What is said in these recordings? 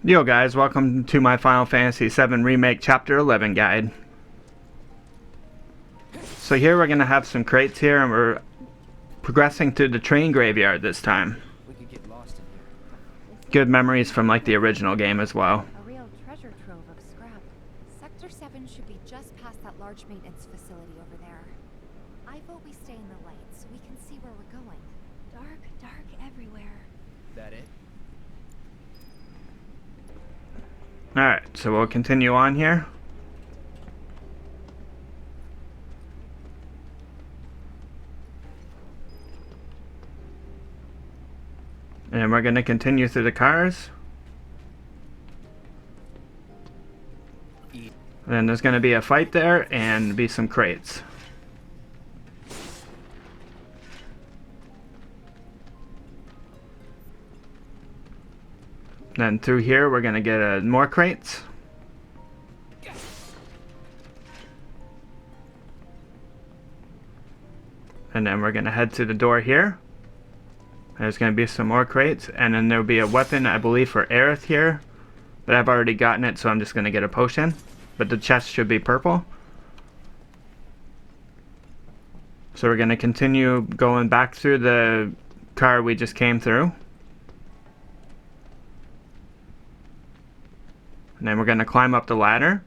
Yo guys, welcome to my Final Fantasy VII Remake Chapter 11 guide. So here we're going to have some crates here, and we're progressing through the train graveyard this time. We could get lost in here. Good memories from like the original game as well. A real treasure trove of scrap. Sector 7 should be just past that large maintenance facility over there. I vote we stay in the light so we can see where we're going. Dark everywhere. That it? Alright, so we'll continue on here. And we're going to continue through the cars. And then there's going to be a fight there and be some crates. Then through here we're going to get more crates. And then we're going to head to the door here. There's going to be some more crates, and then there'll be a weapon, I believe, for Aerith here. But I've already gotten it, so I'm just going to get a potion. But the chest should be purple. So we're going to continue going back through the car we just came through. And then we're going to climb up the ladder.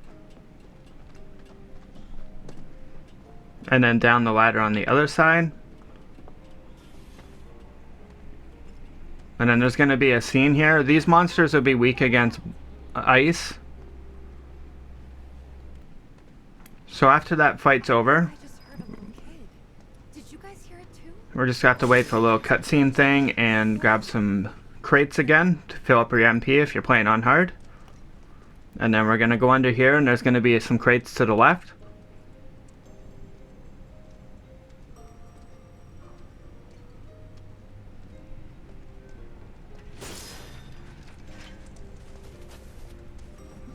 And then down the ladder on the other side. And then there's going to be a scene here. These monsters will be weak against ice. So after that fight's over, I just heard a little kid. Did you guys hear it too? we're just going to have to wait for a little cutscene thing and grab some crates again to fill up your MP if you're playing on hard. And then we're going to go under here, and there's going to be some crates to the left.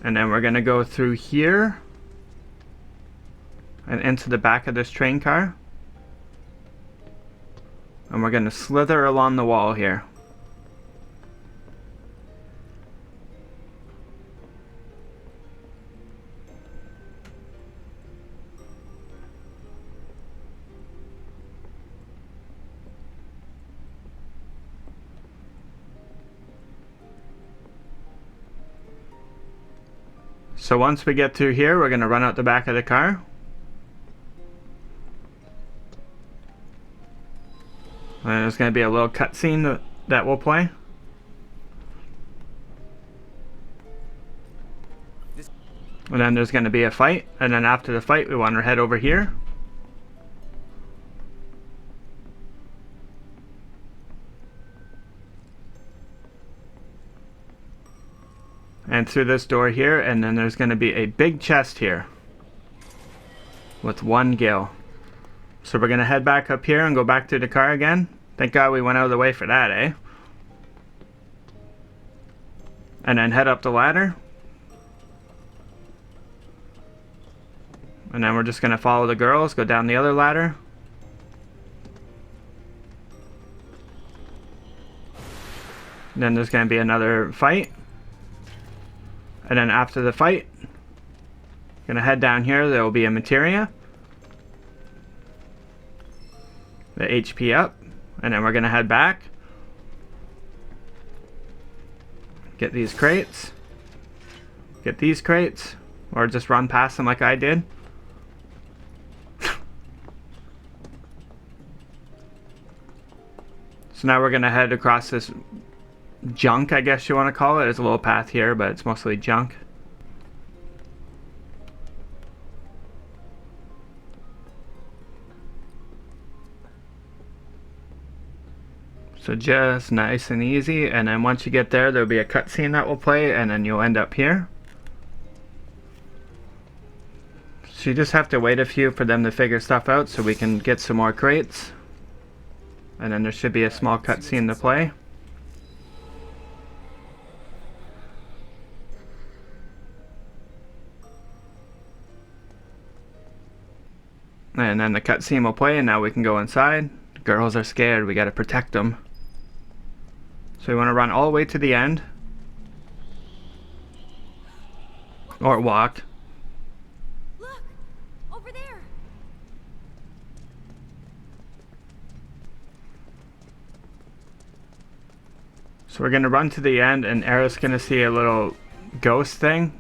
And then we're going to go through here and into the back of this train car. And we're going to slither along the wall here. So once we get through here, we're going to run out the back of the car. And there's going to be a little cutscene that we'll play. And then there's going to be a fight. And then after the fight, we want to head over here. And through this door here, and then there's going to be a big chest here with one gil. So we're going to head back up here and go back to the car again. Thank God we went out of the way for that, eh? And then head up the ladder. And then we're just going to follow the girls, go down the other ladder. And then there's going to be another fight. And then after the fight, gonna head down here. There will be a materia, the HP up, and then we're gonna head back, get these crates, or just run past them like I did. So now we're gonna head across this junk, I guess you want to call it. There's a little path here, but it's mostly junk. So just nice and easy, and then once you get there, there'll be a cutscene that will play, and then you'll end up here. So you just have to wait a few for them to figure stuff out so we can get some more crates. And then there should be a small cutscene to play. And then the cutscene will play, and now we can go inside. Girls are scared, we gotta protect them. So we want to run all the way to the end. Or walk. Look! Over there! So we're gonna run to the end, and Aerith's gonna see a little ghost thing.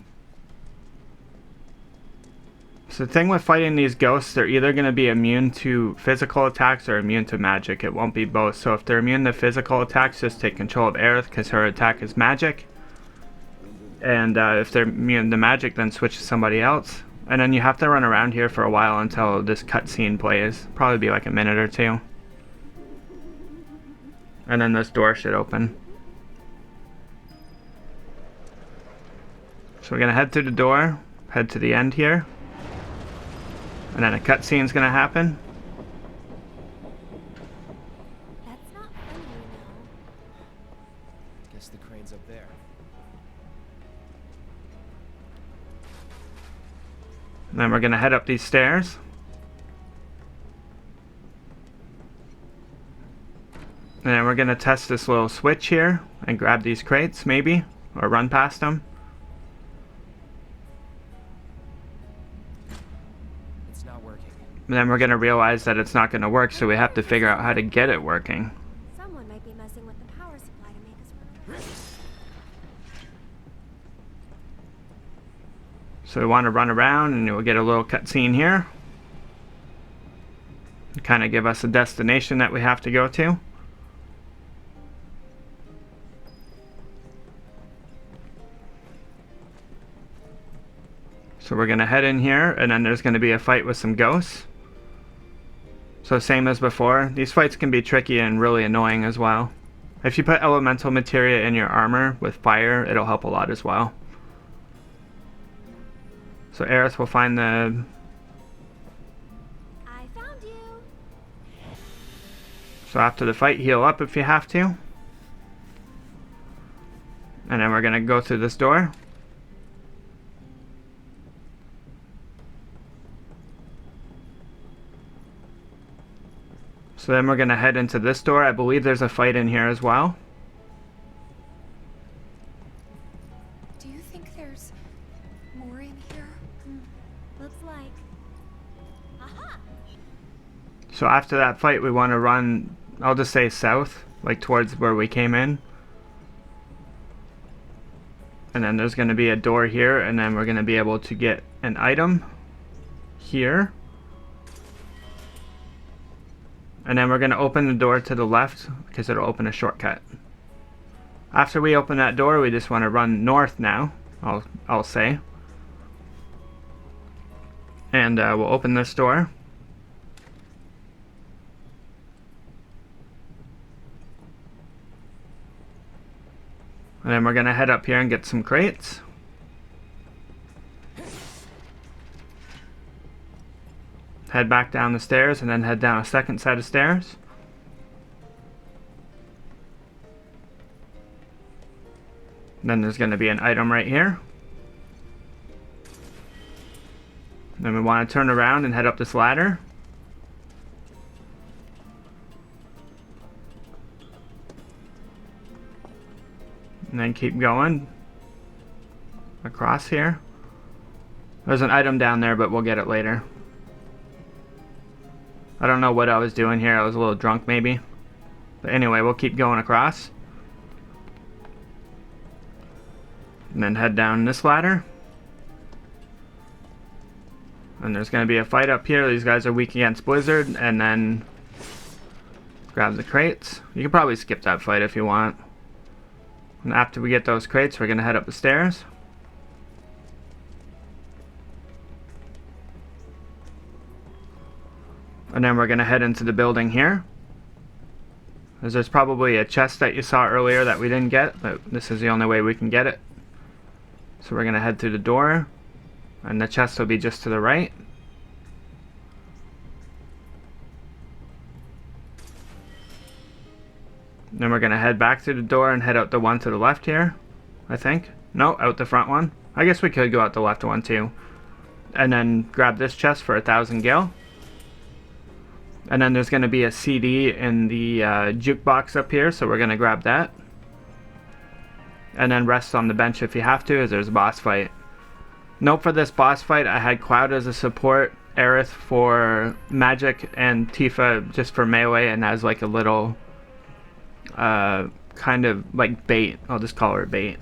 So the thing with fighting these ghosts, they're either gonna be immune to physical attacks or immune to magic. It won't be both. So if they're immune to physical attacks, just take control of Aerith because her attack is magic. And if they're immune to magic, then switch to somebody else. And then you have to run around here for a while until this cutscene plays. Probably be like a minute or two. And then this door should open. So we're gonna head through the door, head to the end here. And then a cutscene's gonna happen. That's not funny, you know. Guess the crane's up there. And then we're gonna head up these stairs. And then we're gonna test this little switch here and grab these crates, maybe, or run past them. It's not working. And then we're gonna realize that it's not gonna work, so we have to figure out how to get it working. Someone might be messing with the power supply to make us run around. So we want to run around, and we'll get a little cutscene here. Kind of give us a destination that we have to go to. So we're going to head in here, and then there's going to be a fight with some ghosts. So same as before, these fights can be tricky and really annoying as well. If you put elemental materia in your armor with fire, it'll help a lot as well. So Aerith will find the... I found you! So after the fight, heal up if you have to. And then we're going to go through this door. So then we're going to head into this door. I believe there's a fight in here as well. Do you think there's more in here? Looks like. Aha! So after that fight, we want to run, I'll just say south, like towards where we came in. And then there's going to be a door here, and then we're going to be able to get an item here. And then we're going to open the door to the left because it'll open a shortcut. After we open that door, we just want to run north now, I'll say. And we'll open this door. And then we're going to head up here and get some crates. Head back down the stairs and then head down a second set of stairs. Then there's going to be an item right here. Then we want to turn around and head up this ladder. And then keep going across here. There's an item down there, but we'll get it later. I don't know what I was doing here. I was a little drunk maybe. But anyway, we'll keep going across. And then head down this ladder. And there's going to be a fight up here. These guys are weak against Blizzard. And then grab the crates. You can probably skip that fight if you want. And after we get those crates, we're going to head up the stairs. And then we're going to head into the building here. There's probably a chest that you saw earlier that we didn't get, but this is the only way we can get it. So we're going to head through the door, and the chest will be just to the right. Then we're going to head back through the door and head out the one to the left here, I think. No, out the front one. I guess we could go out the left one too. And then grab this chest for 1,000 gil. And then there's going to be a CD in the jukebox up here, so we're going to grab that. And then rest on the bench if you have to, as there's a boss fight. Note for this boss fight, I had Cloud as a support, Aerith for magic, and Tifa just for melee, and as like a little kind of like bait. I'll just call her bait.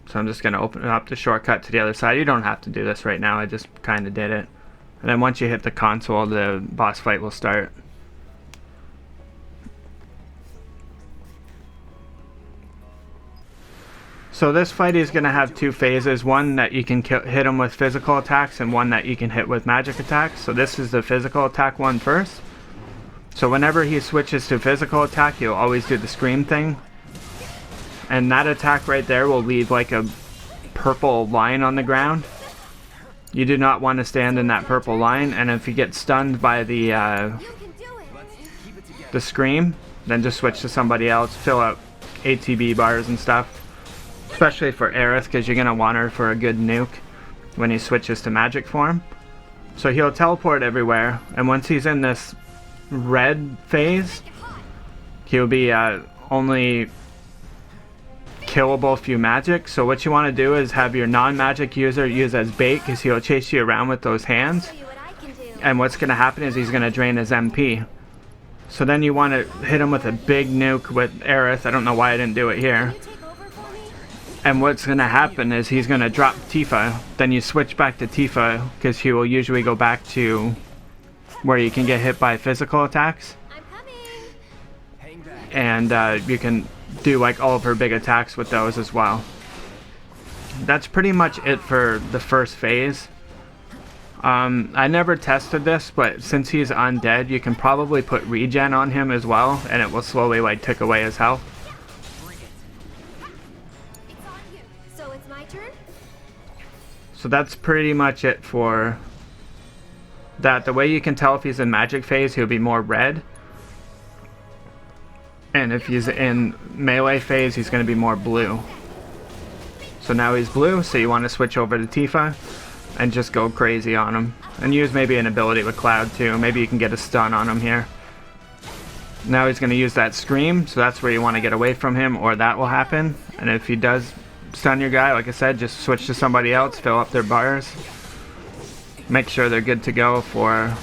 So I'm just going to open up the shortcut to the other side. You don't have to do this right now, I just kind of did it. And then once you hit the console, the boss fight will start. So this fight is going to have two phases, one that you can hit him with physical attacks and one that you can hit with magic attacks. So this is the physical attack one first. So whenever he switches to physical attack, he'll always do the scream thing. And that attack right there will leave like a purple line on the ground. You do not want to stand in that purple line, and if you get stunned by the scream, then just switch to somebody else, fill up ATB bars and stuff. Especially for Aerith, because you're going to want her for a good nuke when he switches to magic form. So he'll teleport everywhere, and once he's in this red phase, he'll be only killable through magic. So what you want to do is have your non-magic user use as bait, because he'll chase you around with those hands. And what's going to happen is he's going to drain his MP. So then you want to hit him with a big nuke with Aerith. I don't know why I didn't do it here. And what's going to happen is he's going to drop Tifa. Then you switch back to Tifa, because he will usually go back to where you can get hit by physical attacks. And you can do like all of her big attacks with those as well. That's pretty much it for the first phase. I never tested this, but since he's undead, you can probably put regen on him as well, and it will slowly like tick away his health. So it's my turn? So that's pretty much it for that. The way you can tell if he's in magic phase, he'll be more red. And if he's in melee phase, he's going to be more blue. So now he's blue, so you want to switch over to Tifa and just go crazy on him. And use maybe an ability with Cloud too. Maybe you can get a stun on him here. Now he's going to use that scream, so that's where you want to get away from him, or that will happen. And if he does stun your guy, like I said, just switch to somebody else, fill up their bars. Make sure they're good to go for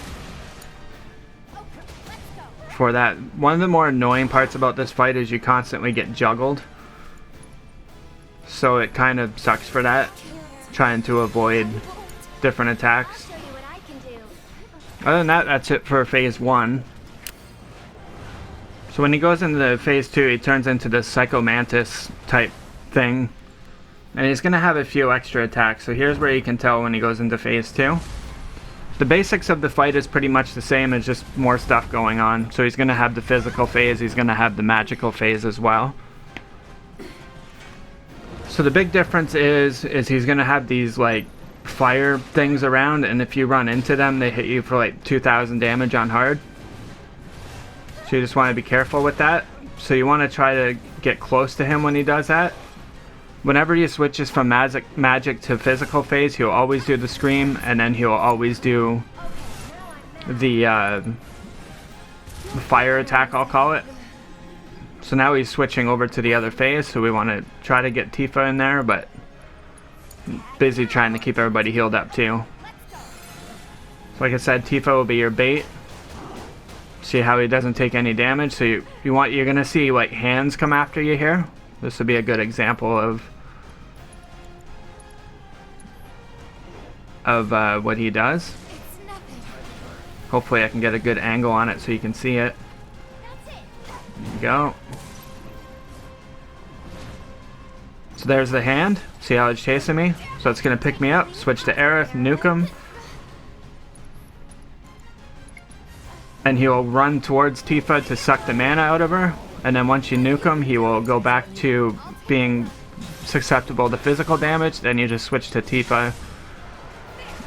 that. One of the more annoying parts about this fight is you constantly get juggled. So it kind of sucks for that. Trying to avoid different attacks. Other than that, that's it for phase 1. So when he goes into phase 2, he turns into the Psycho Mantis type thing. And he's going to have a few extra attacks. So here's where you can tell when he goes into phase 2. The basics of the fight is pretty much the same, as just more stuff going on. So he's going to have the physical phase, he's going to have the magical phase as well. So the big difference is he's going to have these like fire things around, and if you run into them, they hit you for like 2,000 damage on hard. So you just want to be careful with that. So you want to try to get close to him when he does that. Whenever he switches from magic to physical phase, he'll always do the scream, and then he'll always do the fire attack, I'll call it. So now he's switching over to the other phase, so we want to try to get Tifa in there, but busy trying to keep everybody healed up too. So like I said, Tifa will be your bait. See how he doesn't take any damage. So you're gonna see like hands come after you here. This would be a good example of what he does. Hopefully I can get a good angle on it so you can see it. There you go. So there's the hand. See how it's chasing me? So it's going to pick me up. Switch to Aerith, nuke him. And he'll run towards Tifa to suck the mana out of her. And then once you nuke him, he will go back to being susceptible to physical damage. Then you just switch to Tifa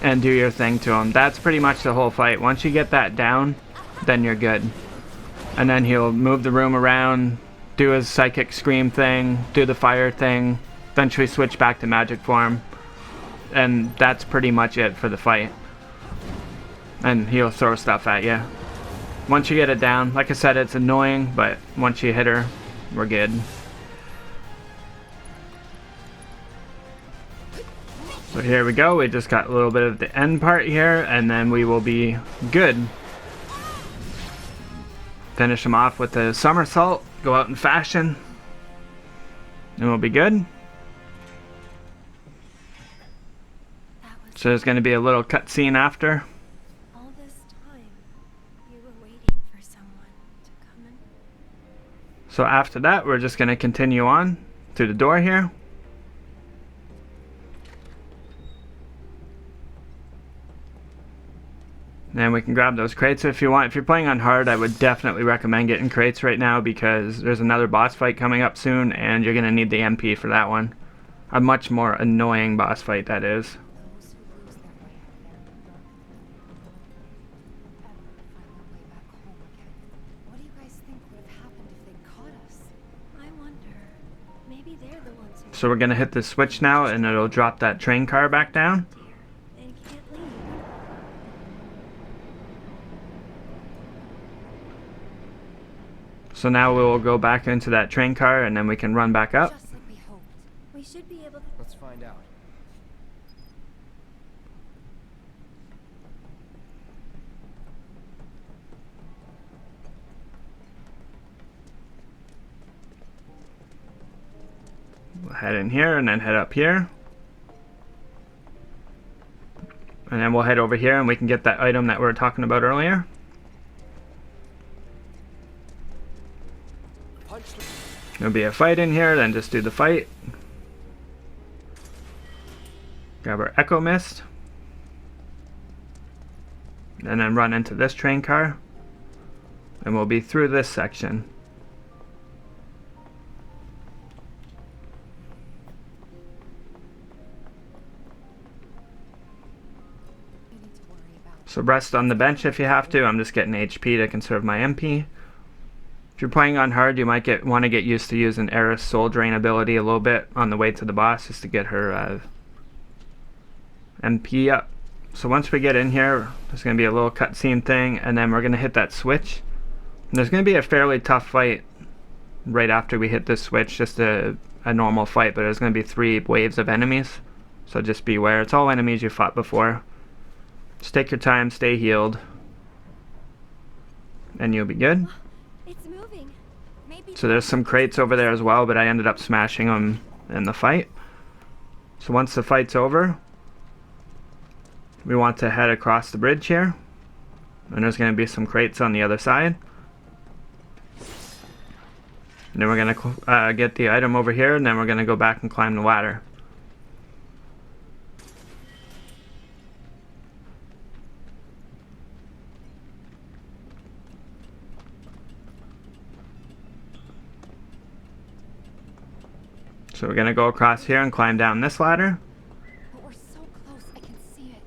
and do your thing to him. That's pretty much the whole fight. Once you get that down, then you're good. And then he'll move the room around, do his psychic scream thing, do the fire thing, eventually switch back to magic form. And that's pretty much it for the fight. And he'll throw stuff at you. Once you get it down, like I said, it's annoying, but once you hit her, we're good. So here we go, we just got a little bit of the end part here, and then we will be good. Finish him off with a somersault, go out in fashion, and we'll be good. So there's going to be a little cutscene after. All this time, you were waiting for someone to come in. So after that, we're just going to continue on through the door here. And we can grab those crates if you want. If you're playing on hard, I would definitely recommend getting crates right now because there's another boss fight coming up soon and you're going to need the MP for that one. A much more annoying boss fight, that is. Those who lose their way out there don't ever find their way back home again. What do you guys think would have happened if they caught us? I wonder. Maybe they're the ones who... So we're going to hit the switch now and it'll drop that train car back down. They can't leave. So now we will go back into that train car and then we can run back up. Just like we hoped. We should be able to... Let's find out. We'll head in here and then head up here. And then we'll head over here and we can get that item that we were talking about earlier. Punch them. There'll be a fight in here, then just do the fight. Grab our Echo Mist. And then run into this train car. And we'll be through this section. We need to worry about... So rest on the bench if you have to. I'm just getting HP to conserve my MP. If you're playing on hard, you might want to get used to using Eris Soul Drain ability a little bit on the way to the boss just to get her MP up. So once we get in here, there's going to be a little cutscene thing, and then we're going to hit that switch. And there's going to be a fairly tough fight right after we hit this switch, just a normal fight, but there's going to be 3 waves of enemies. So just beware. It's all enemies you fought before. Just take your time, stay healed, and you'll be good. It's moving. Maybe... So there's some crates over there as well, but I ended up smashing them in the fight. So once the fight's over, we want to head across the bridge here. And there's going to be some crates on the other side. And then we're going to get the item over here, and then we're going to go back and climb the ladder. So we're going to go across here and climb down this ladder. But we're so close, I can see it.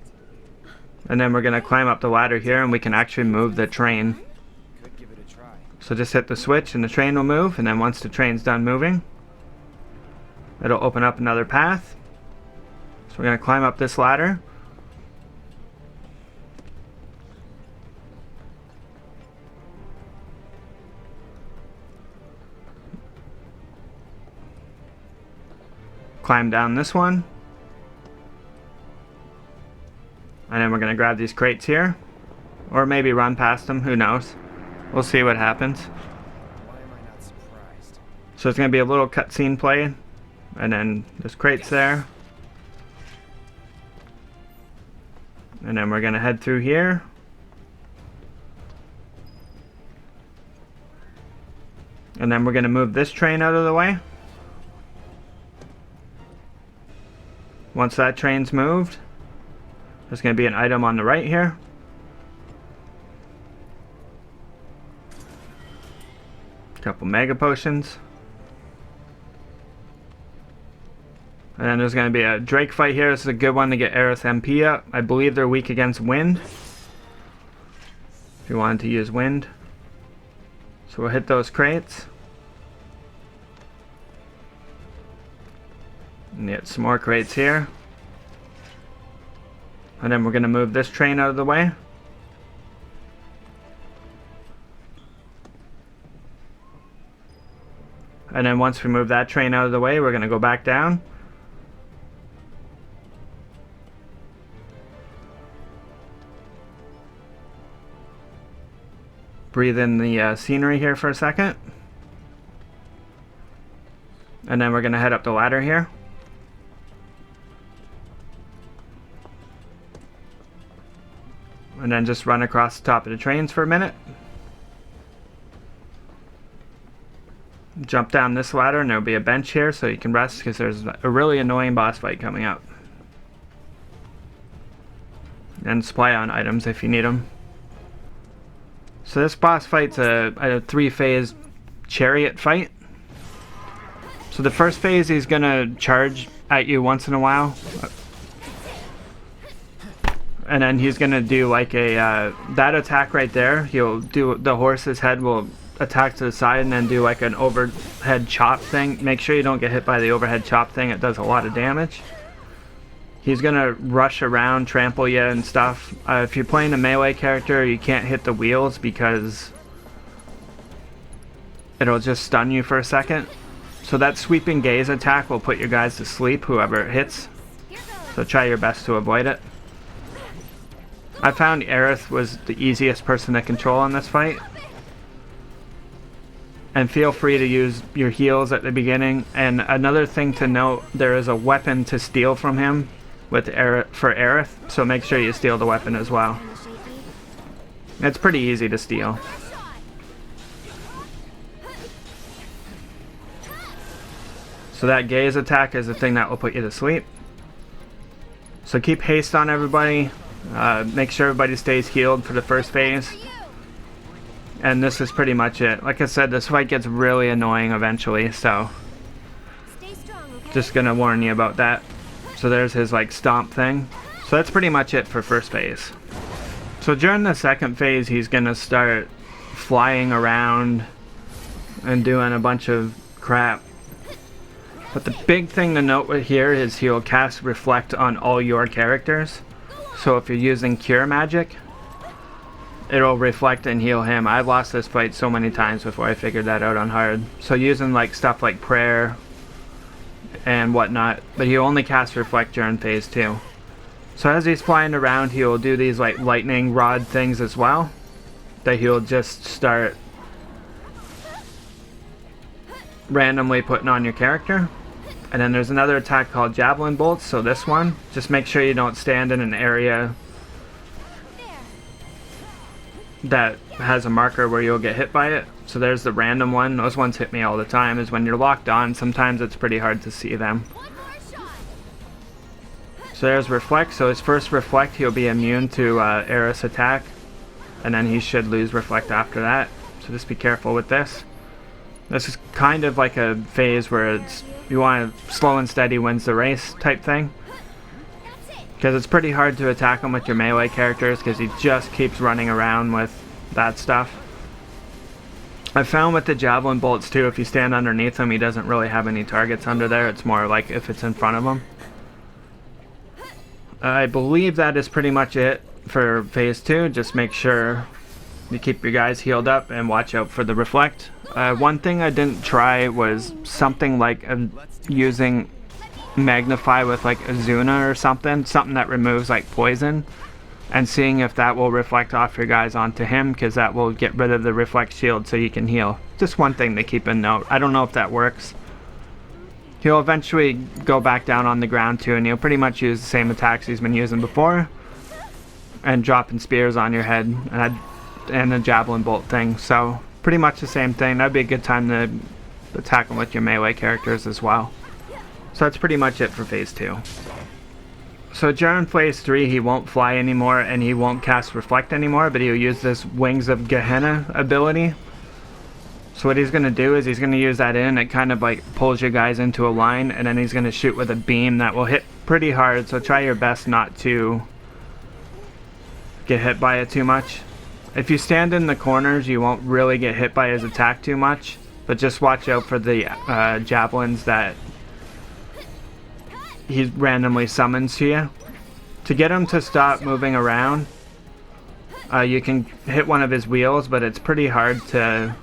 And then we're going to climb up the ladder here and we can actually move the train. Could give it a try. So just hit the switch and the train will move, and then once the train's done moving, it'll open up another path. So we're going to climb up this ladder. Climb down this one. And then we're going to grab these crates here. Or maybe run past them, who knows. We'll see what happens. Why am I not surprised? So it's going to be a little cutscene play. And then there's crates there. And then we're going to head through here. And then we're going to move this train out of the way. Once that train's moved, there's going to be an item on the right here. A couple mega potions. And then there's going to be a Drake fight here. This is a good one to get Eris MP up. I believe they're weak against wind. If you wanted to use wind. So we'll hit those crates. And get some more crates here. And then we're going to move this train out of the way. And then once we move that train out of the way, we're going to go back down. Breathe in the scenery here for a second. And then we're going to head up the ladder here. And then just run across the top of the trains for a minute. Jump down this ladder and there'll be a bench here so you can rest because there's a really annoying boss fight coming up. And supply on items if you need them. So this boss fight's a 3-phase chariot fight. So the first phase he's gonna charge at you once in a while. And then he's gonna do like a, that attack right there, he'll do, the horse's head will attack to the side and then do like an overhead chop thing. Make sure you don't get hit by the overhead chop thing, it does a lot of damage. He's gonna rush around, trample you and stuff. If you're playing a melee character, you can't hit the wheels because it'll just stun you for a second. So that sweeping gaze attack will put your guys to sleep, whoever it hits. So try your best to avoid it. I found Aerith was the easiest person to control in this fight. And feel free to use your heals at the beginning. And another thing to note, there is a weapon to steal from him with for Aerith, so make sure you steal the weapon as well. It's pretty easy to steal. So that gaze attack is the thing that will put you to sleep. So keep haste on everybody. Make sure everybody stays healed for the first phase. And this is pretty much it. Like I said, this fight gets really annoying eventually, so just gonna warn you about that. So there's his like stomp thing. So that's pretty much it for first phase. So during the second phase, he's gonna start flying around and doing a bunch of crap. But the big thing to note with here is he'll cast Reflect on all your characters. So if you're using Cure Magic, it'll reflect and heal him. I've lost this fight so many times before I figured that out on hard. So using like stuff like Prayer and whatnot, but he'll only cast Reflect during phase 2. So as he's flying around, he'll do these like lightning rod things as well, that he'll just start randomly putting on your character. And then there's another attack called Javelin Bolt, so this one, just make sure you don't stand in an area that has a marker where you'll get hit by it. So there's the random one. Those ones hit me all the time, is when you're locked on, sometimes it's pretty hard to see them. So there's Reflect. So his first Reflect, he'll be immune to Aerith's attack, and then he should lose Reflect after that. So just be careful with this. This is kind of like a phase where it's, you want to slow and steady wins the race type thing. Because it's pretty hard to attack him with your melee characters because he just keeps running around with that stuff. I found with the Javelin Bolts too, if you stand underneath him, he doesn't really have any targets under there. It's more like if it's in front of him. I believe that is pretty much it for phase 2. Just make sure you keep your guys healed up and watch out for the Reflect. One thing I didn't try was something like using Magnify with like Azuna or something that removes like poison, and seeing if that will reflect off your guys onto him, because that will get rid of the Reflect shield so you can heal. Just one thing to keep in note. I don't know if that works. He'll eventually go back down on the ground too, and he'll pretty much use the same attacks he's been using before, and dropping spears on your head and the Javelin Bolt thing. So pretty much the same thing. That'd be a good time to attack him with your melee characters as well. So that's pretty much it for phase 2. So during phase 3, he won't fly anymore and he won't cast Reflect anymore, but he'll use this Wings of Gehenna ability. So what he's going to do is he's going to use that in. It kind of like pulls your guys into a line, and then he's going to shoot with a beam that will hit pretty hard. So try your best not to get hit by it too much. If you stand in the corners, you won't really get hit by his attack too much, but just watch out for the javelins that he randomly summons to you. To get him to stop moving around, you can hit one of his wheels, but it's pretty hard to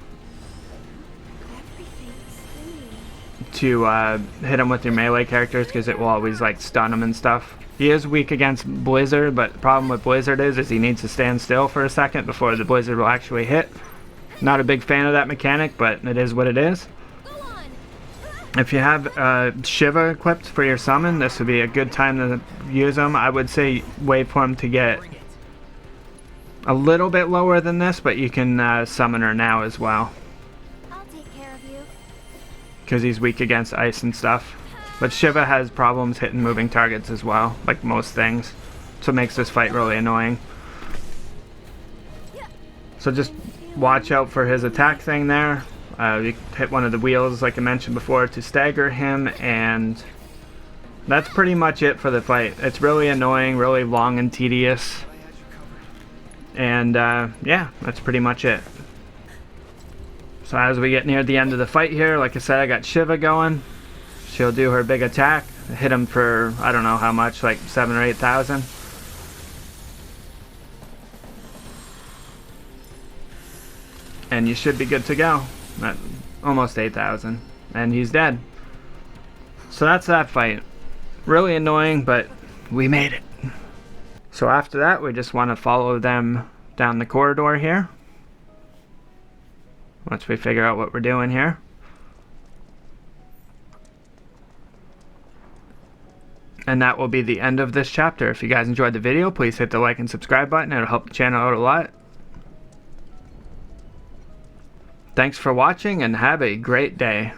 to hit him with your melee characters because it will always like stun him and stuff. He is weak against Blizzard, but the problem with Blizzard is he needs to stand still for a second before the Blizzard will actually hit. Not a big fan of that mechanic, but it is what it is. If you have Shiva equipped for your summon, this would be a good time to use them. I would say wait for him to get a little bit lower than this, but you can summon her now as well. I'll take care of you. Because he's weak against ice and stuff. But Shiva has problems hitting moving targets as well, like most things. So it makes this fight really annoying. So just watch out for his attack thing there. You hit one of the wheels like I mentioned before to stagger him, and that's pretty much it for the fight. It's really annoying, really long and tedious. And yeah, that's pretty much it. So as we get near the end of the fight here, like I said, I got Shiva going. She'll do her big attack, hit him for I don't know how much, like 7,000 or 8,000. And you should be good to go. Almost 8,000, and he's dead. So that's that fight. Really annoying, but we made it. So after that, we just want to follow them down the corridor here. Once we figure out what we're doing here. And that will be the end of this chapter. If you guys enjoyed the video, please hit the like and subscribe button. It'll help the channel out a lot. Thanks for watching and have a great day.